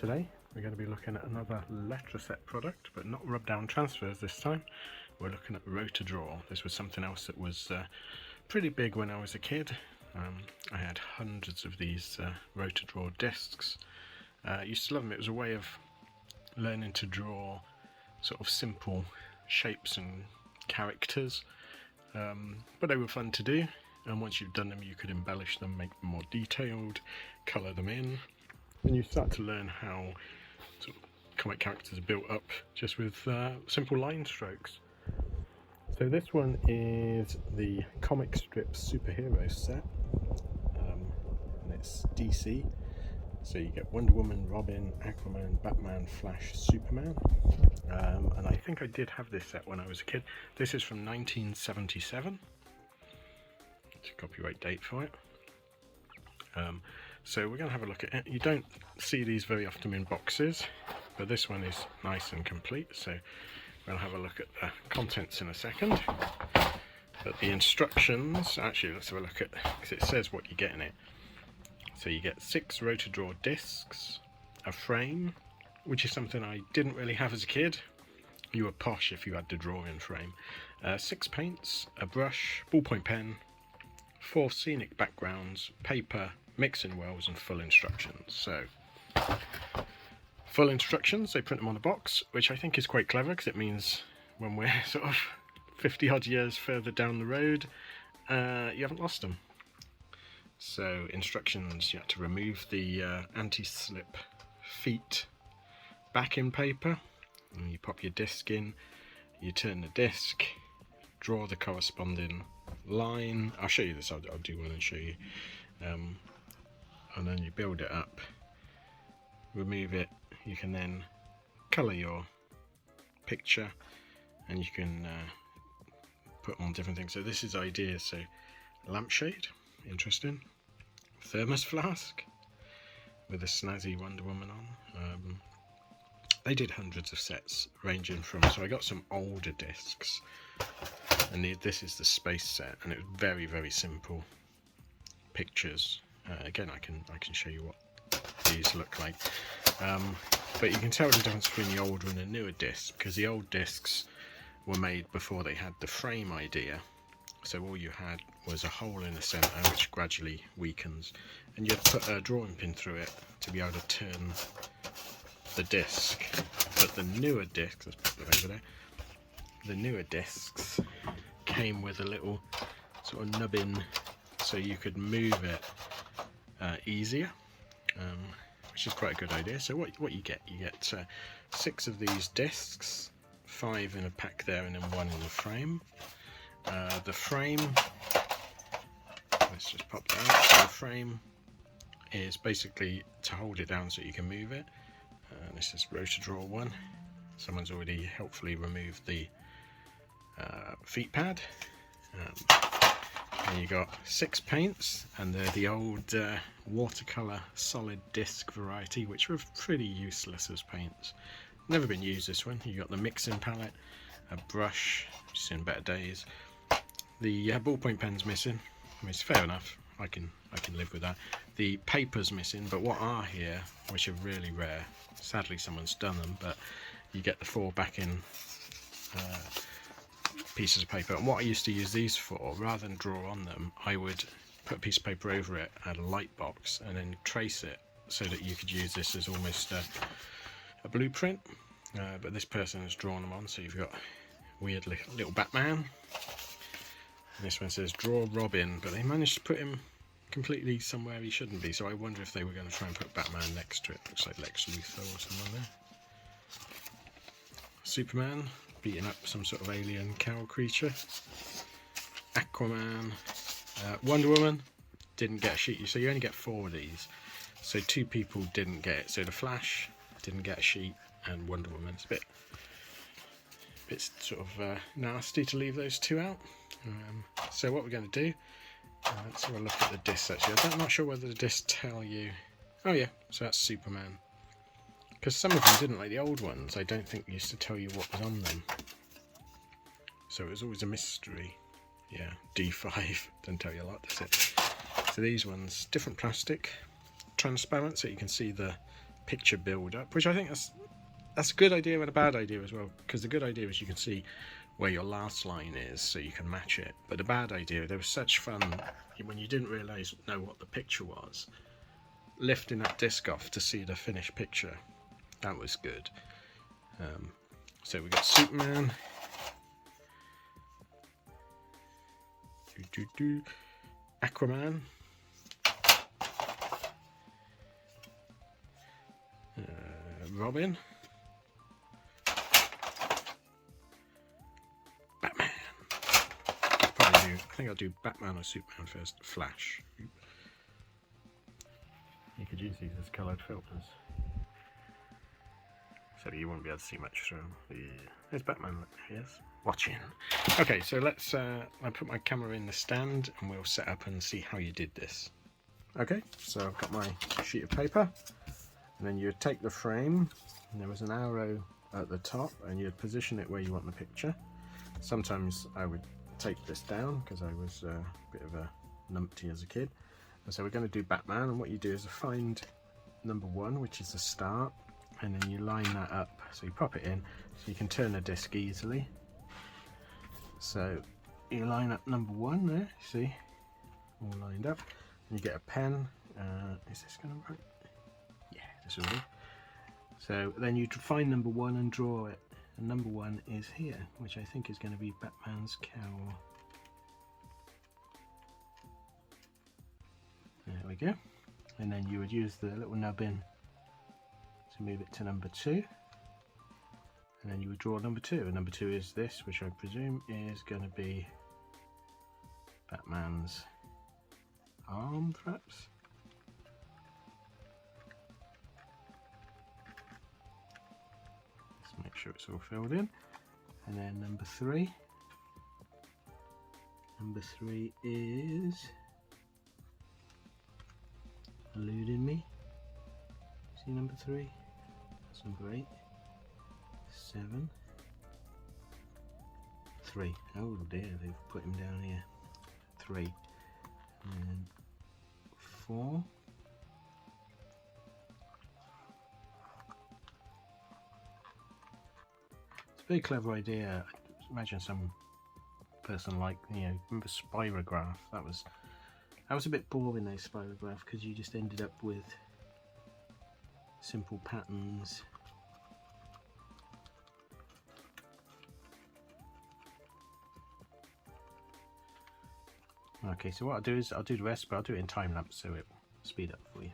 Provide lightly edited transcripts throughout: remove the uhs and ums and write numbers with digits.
Today we're going to be looking at another Letraset product, but not rub down transfers this time. We're looking at Rotadraw. This was something else that was pretty big when I was a kid. I had hundreds of these Rotadraw discs. I used to love them. It was a way of learning to draw sort of simple shapes and characters, but they were fun to do, and once you've done them you could embellish them, make them more detailed, colour them in, and you start to learn how sort of comic characters are built up just with simple line strokes. So this one is the comic strip superhero set, and it's DC. So you get Wonder Woman, Robin, Aquaman, Batman, Flash, Superman, and I think I did have this set when I was a kid. This is from 1977. It's a copyright date for it. So we're going to have a look at it. You don't see these very often in boxes, but this one is nice and complete. So we'll have a look at the contents in a second. But the instructions, actually let's have a look at, because it says what you get in it. So you get 6 Rotadraw discs, a frame, which is something I didn't really have as a kid. You were posh if you had the drawing frame. 6 paints, a brush, ballpoint pen, 4 scenic backgrounds, paper, mixing wells, and full instructions. So, full instructions, they print them on the box, which I think is quite clever, because it means when we're sort of 50 odd years further down the road, you haven't lost them. So instructions, you have to remove the anti-slip feet backing paper, and you pop your disc in, you turn the disc, draw the corresponding line. I'll show you this, I'll do one and show you, and then you build it up, remove it, you can then colour your picture, and you can put on different things. So this is ideas, so lampshade, interesting, thermos flask with a snazzy Wonder Woman on. They did hundreds of sets ranging from, so I got some older discs, and this is the space set, and it was very, very simple pictures. Again, I can show you what these look like, but you can tell the difference between the older and the newer discs, because the old discs were made before they had the frame idea. So all you had was a hole in the centre which gradually weakens, and you had to put a drawing pin through it to be able to turn the disc. But the newer discs, let's put them over there, the newer discs came with a little sort of nubbin so you could move it easier, which is quite a good idea. So what you get 6 of these discs, 5 in a pack there and then 1 in the frame. The frame, let's just pop that out. So the frame is basically to hold it down so you can move it. This is Rotadraw 1. Someone's already helpfully removed the feet pad. And you got 6 paints, and they're the old watercolour solid disc variety, which were pretty useless as paints. Never been used, this one. You got the mixing palette, a brush, which is in better days. The ballpoint pen's missing. I mean, it's fair enough. I can live with that. The paper's missing, but what are here, which are really rare. Sadly, someone's done them, but you get the 4 backing pieces of paper. And what I used to use these for, rather than draw on them, I would put a piece of paper over it, add a light box, and then trace it so that you could use this as almost a blueprint. But this person has drawn them on, so you've got weird little Batman. And this one says draw Robin, but they managed to put him completely somewhere he shouldn't be, so I wonder if they were going to try and put Batman next to it. Looks like Lex Luthor or someone there. Superman beating up some sort of alien cow creature. Aquaman. Wonder Woman didn't get a sheet, so you only get 4 of these, so 2 people didn't get it. So the Flash didn't get a sheet, and Wonder Woman. It's a bit sort of nasty to leave those 2 out. So what we're going to do, let's have a look at the discs actually. I'm not sure whether the discs tell you. Oh yeah, so that's Superman. Because some of them didn't, like the old ones, I don't think used to tell you what was on them. So it was always a mystery. Yeah, D5, doesn't tell you a lot, does it? So these ones, different plastic, transparent, so you can see the picture build up, which I think that's a good idea and a bad idea as well, because the good idea is you can see where your last line is so you can match it, but the bad idea, there was such fun when you didn't know what the picture was, lifting that disc off to see the finished picture. That was good. So we got Superman, Aquaman, Robin, Batman. I think I'll do Batman or Superman first. Flash. You could use these as coloured filters, so you won't be able to see much through them. Yeah. There's Batman. Yes, watching. Okay, so let's. I put my camera in the stand, and we'll set up and see how you did this. Okay, so I've got my sheet of paper, and then you take the frame, and there was an arrow at the top, and you'd position it where you want the picture. Sometimes I would take this down because I was a bit of a numpty as a kid. And so we're going to do Batman, and what you do is find number 1, which is the start, and then you line that up. So you pop it in, so you can turn the disc easily. So you line up number 1 there, see, all lined up, and you get a pen. Is this going to work? Yeah, this will do. So then you find number 1 and draw it, and number 1 is here, which I think is going to be Batman's cowl. There we go. And then you would use the little nubbin to move it to number 2, and then you would draw number 2, and number 2 is this, which I presume is going to be Batman's arm, perhaps. Let's make sure it's all filled in. And then number 3 is eluding me. See number 3? That's number 8. 7. 3. Oh dear, they've put him down here. 3. And 4. It's a very clever idea. Imagine some person like, remember Spirograph? That was a bit boring, those Spirograph, because you just ended up with simple patterns. Okay, so what I'll do is I'll do the rest, but I'll do it in time lapse so it will speed up for you.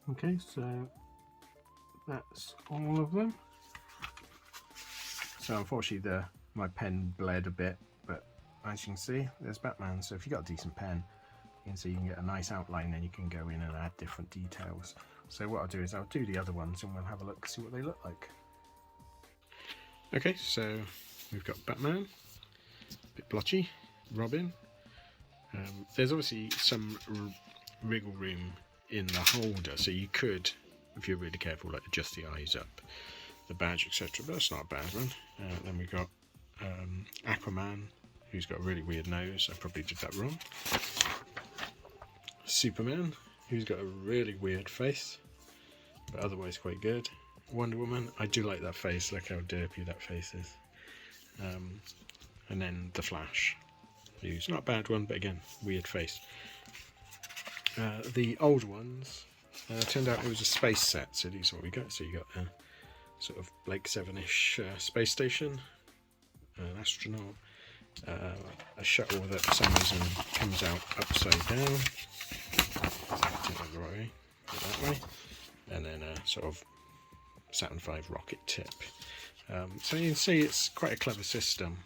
Okay, so that's all of them. So unfortunately my pen bled a bit, but as you can see, there's Batman. So if you've got a decent pen, you can see you can get a nice outline, and you can go in and add different details. So what I'll do is I'll do the other ones, and we'll have a look, see what they look like. Okay, so we've got Batman, a bit blotchy, Robin. There's obviously some wriggle room in the holder, so you could, if you're really careful, like adjust the eyes up, the badge, etc. But that's not a bad one. Then we've got Aquaman, who's got a really weird nose. I probably did that wrong. Superman, who's got a really weird face, but otherwise quite good. Wonder Woman, I do like that face. Look how derpy that face is. And then the Flash, who's not a bad one, but again, weird face. The old ones turned out it was a space set, so these are what we got. So you got a sort of Blake 7-ish space station, an astronaut, a shuttle that for some reason comes out upside down. Take that the right way, that way, and then a sort of Saturn V rocket tip. So you can see it's quite a clever system,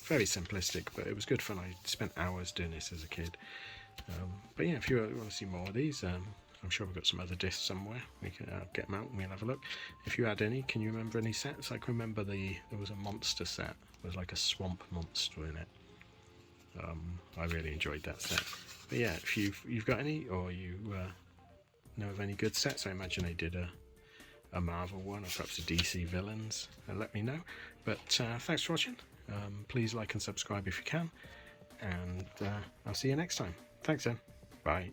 very simplistic, but it was good fun. I spent hours doing this as a kid. But yeah, if you want to see more of these, I'm sure we've got some other discs somewhere. We can get them out and we'll have a look. If you had any, can you remember any sets? I can remember there was a monster set. There was like a swamp monster in it. I really enjoyed that set. But yeah, if you've got any, or you know of any good sets, I imagine they did a Marvel one, or perhaps a DC villains, let me know. But thanks for watching. Please like and subscribe if you can, and I'll see you next time. Thanks then. Bye.